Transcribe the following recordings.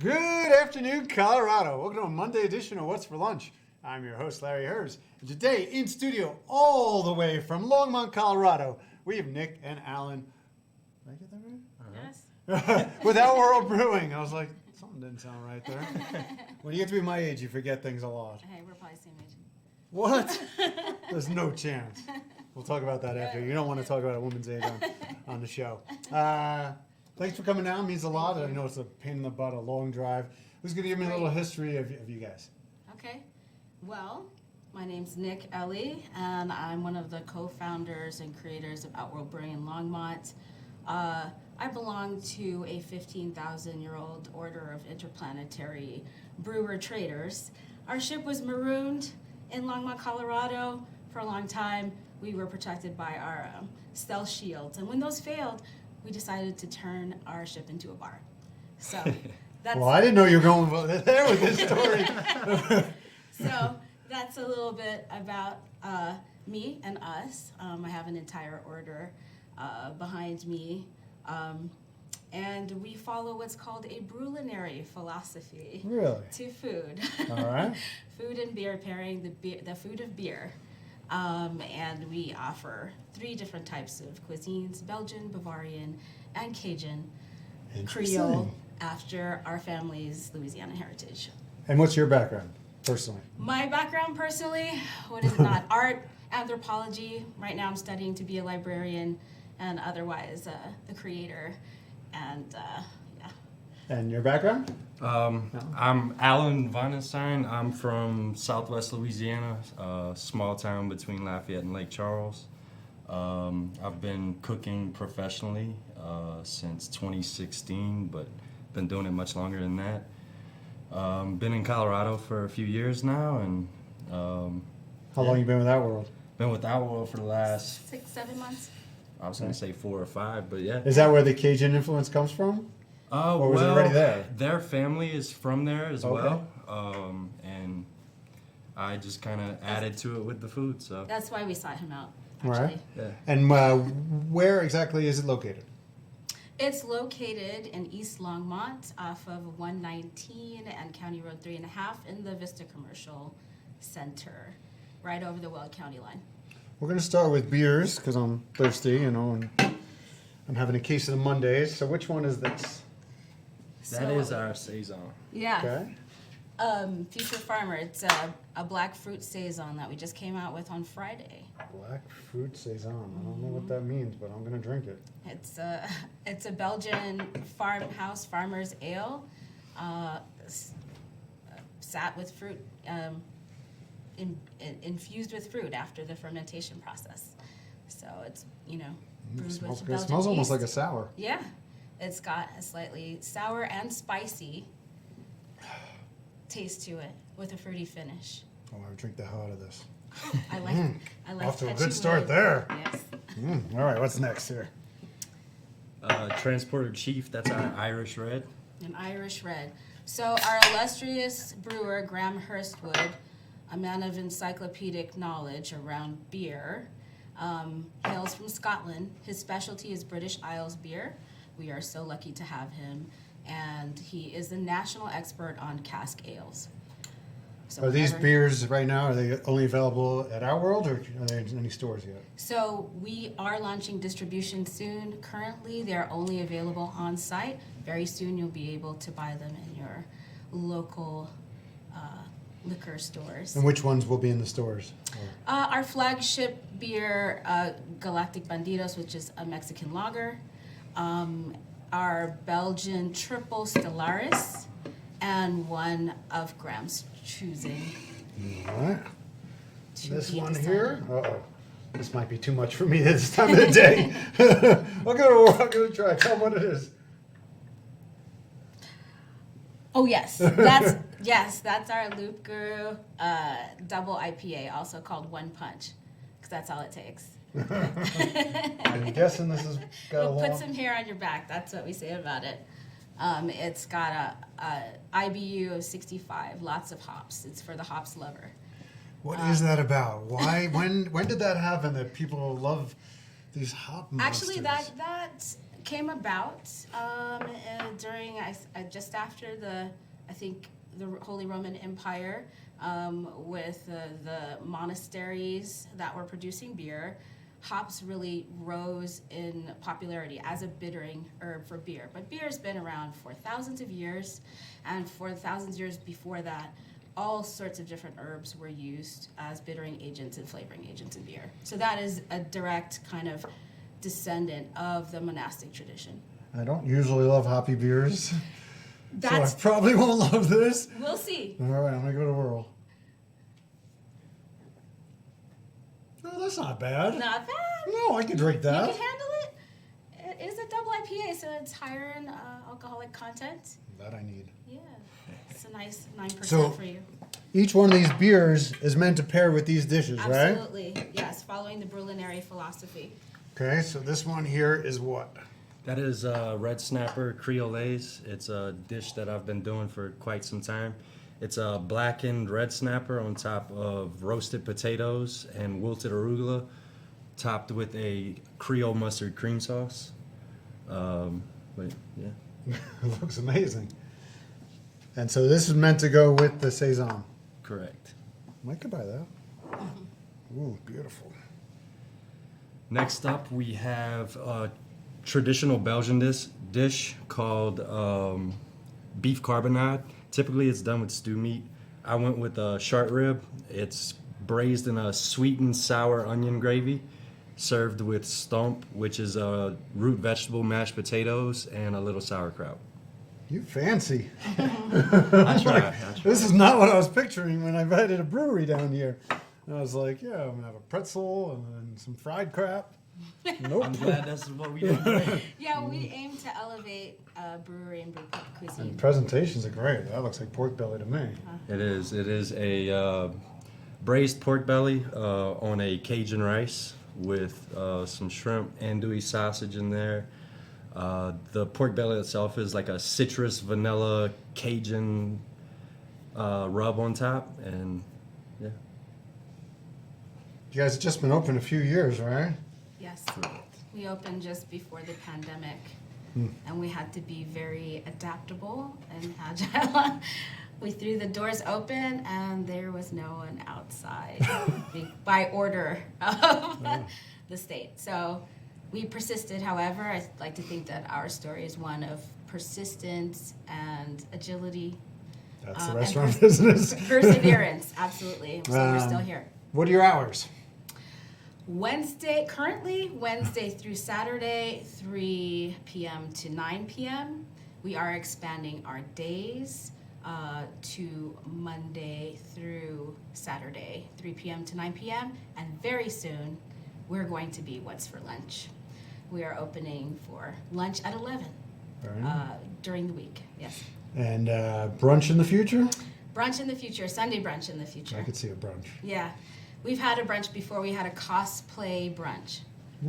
Good afternoon, Colorado. Welcome to a Monday edition of What's for Lunch. I'm your host, Larry Herbs. And today, in studio, all the way from Longmont, Colorado, we have Nick and Alan. Did I get that right? Yes. With Outworld Brewing. I was like, something didn't sound right there. When you get to be my age, you forget things a lot. Hey, we're probably the same age. What? There's no chance. We'll talk about that after. You don't want to talk about a woman's age on the show. Thanks for coming down. It means a lot. I know it's a pain in the butt, a long drive. Who's going to give me a little history of you guys? Okay. Well, my name's Nick Ellie, and I'm one of the co-founders and creators of Outworld Brewing in Longmont. I belong to a 15,000-year-old order of interplanetary brewer traders. Our ship was marooned in Longmont, Colorado for a long time. We were protected by our stealth shields, and when those failed, we decided to turn our ship into a bar. So that's Well, I didn't know you were going there with this story. So that's a little bit about me and us. I have an entire order behind me. And we follow what's called a brewlinary philosophy Really? to food. All right. Food and beer pairing, the food of beer. And we offer 3 different types of cuisines: Belgian, Bavarian, and Cajun, Creole, after our family's Louisiana heritage. And what's your background, personally? My background personally, what is it not? Art, anthropology. Right now I'm studying to be a librarian, and otherwise a creator. And yeah. And your background? I'm Alan Weinstein. I'm from Southwest Louisiana, a small town between Lafayette and Lake Charles. I've been cooking professionally since 2016, but been doing it much longer than that. Been in Colorado for a few years now, and How long you been with Outworld? been with Outworld for the last, 6-7 months. I was going to say 4 or 5, but yeah. Is that where the Cajun influence comes from? Or was it already there? Their family is from there as Okay. well, and I just kind of added to it with the food. So That's why we sought him out, All actually. right. yeah. And where exactly is it located? It's located in East Longmont off of 119 and County Road 3.5 in the Vista Commercial Center, right over the Weld County line. We're going to start with beers because I'm thirsty, and I'm having a case of the Mondays. So which one is this? That is our saison. Yeah. Okay. Future Farmer. It's a black fruit saison that we just came out with on Friday. Black fruit saison. I don't know what that means, but I'm going to drink it. It's a Belgian farmhouse farmer's ale, sat with fruit, infused with fruit after the fermentation process. So it's brewed It smells with good. It Belgian smells almost yeast. like a sour. Yeah, it's got a slightly sour and spicy taste to it with a fruity finish. Oh, I would drink the hell out of this. I like Off to a catchy good start wood. there. Yes. All right, what's next here? Transporter Chief, that's our Irish Red. An Irish red. So our illustrious brewer, Graham Hurstwood, a man of encyclopedic knowledge around beer, hails from Scotland. His specialty is British Isles beer. We are so lucky to have him. And he is the national expert on cask ales. So Are these whenever- beers right now, are they only available at Outworld, or are they in any stores yet? So we are launching distribution soon. Currently, they're only available on site. Very soon, you'll be able to buy them in your local liquor stores. And which ones will be in the stores? Our flagship beer, Galactic Bandidos, which is a Mexican lager. Our Belgian Triple Stellaris, and one of Graham's choosing. All right. to This be one decided. here. Uh-oh. This might be too much for me this time of the day. I'll give it a try. Tell them what it is. Oh yes, that's our Loop Guru double IPA, also called One Punch, because that's all it takes. I'm guessing this has got a We'll put long... some hair on your back. That's what we say about it. It's got a IBU of 65, lots of hops. It's for the hops lover. What is that about? Why? When did that happen that people love these hop monsters? Actually, that came about During just after I think the Holy Roman Empire, with the monasteries that were producing beer, hops really rose in popularity as a bittering herb for beer. But beer's been around for thousands of years, and for thousands of years before that, all sorts of different herbs were used as bittering agents and flavoring agents in beer. So that is a direct kind of descendant of the monastic tradition. I don't usually love hoppy beers, so I That's, probably won't love this. we'll see. All right, I'm gonna go to whirl. Oh, that's not bad. Not bad. No, I can drink You that. can handle it. It is a double IPA, so it's higher in alcoholic content. That I need. Yeah, it's a nice 9% So- for you. Each one of these beers is meant to pair with these dishes, right? Absolutely, yes, following the Brulinary philosophy. Okay, so this one here is what? That is red snapper creolaise. It's a dish that I've been doing for quite some time. It's a blackened red snapper on top of roasted potatoes and wilted arugula, topped with a Creole mustard cream sauce. But yeah, It looks amazing. And so this is meant to go with the Saison. correct. I could buy that. Ooh, beautiful. Next up, we have a traditional Belgian dish called beef carbonade. Typically, it's done with stew meat. I went with a short rib. It's braised in a sweet and sour onion gravy, served with stomp, which is root vegetable mashed potatoes and a little sauerkraut. You fancy. I try. This is not what I was picturing when I invited a brewery down here. I was like, yeah, I'm gonna have a pretzel and then some fried crap. Nope. I'm glad that's what we do. Yeah, we aim to elevate brewery and brewpub cuisine. And presentations are great. That looks like pork belly to me. It is. It is a braised pork belly on a Cajun rice with some shrimp, andouille sausage in there. The pork belly itself is like a citrus vanilla Cajun rub on top, and yeah. You guys have just been open a few years, right? Yes, we opened just before the pandemic, and we had to be very adaptable and agile. We threw the doors open, and there was no one outside by order of the state. So we persisted. However, I like to think that our story is one of persistence and agility. That's the and restaurant business. Perseverance, absolutely. So we're still here. What are your hours? Currently Wednesday through Saturday, 3 p.m. to 9 p.m. We are expanding our days to Monday through Saturday, 3 p.m. to 9 p.m. And very soon, we're going to be What's for Lunch. We are opening for lunch at 11 during the week, yes. And brunch in the future? Brunch in the future, Sunday brunch in the future. I could see a brunch. Yeah. We've had a brunch before. We had a cosplay brunch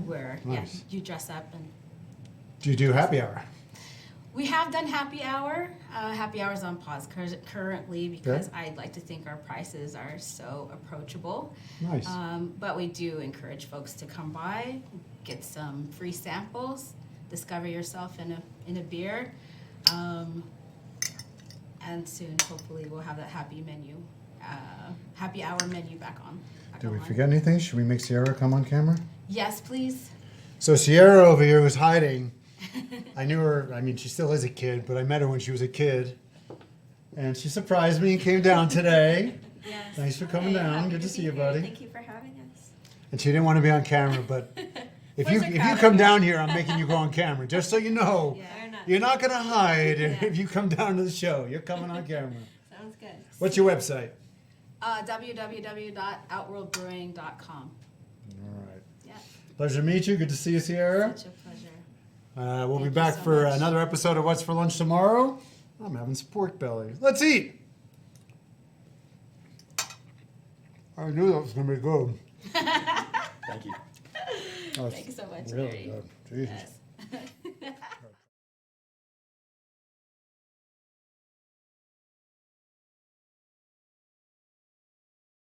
where Nice. you dress up. And Do you do happy hour? we have done happy hour. Happy hour's on pause currently because I'd like to think our prices are so approachable. Nice. But we do encourage folks to come by, get some free samples, discover yourself in a beer. And soon, hopefully, we'll have that happy hour menu back on. Did we forget anything? Should we make Sierra come on camera? Yes, please. So Sierra over here was hiding. I knew her, I mean, she still is a kid, but I met her when she was a kid. And she surprised me and came down today. Yes. Thanks for coming down. Good to see you, buddy. Thank you for having us. And she didn't want to be on camera, but if you come down here, I'm making you go on camera. Just so you know, Fair enough. you're not going to hide if you come down to the show. You're coming on camera. Sounds good. What's your website? www.outworldbrewing.com. All right. Yeah, Pleasure to meet you. Good to see you, Sierra. such a pleasure. We'll be Thank you back so for much. another episode of What's for Lunch tomorrow. I'm having some pork belly. Let's eat. I knew that was going to be good. Thank you. Oh, it's Thanks so much, really Larry. good. Jesus. Yes.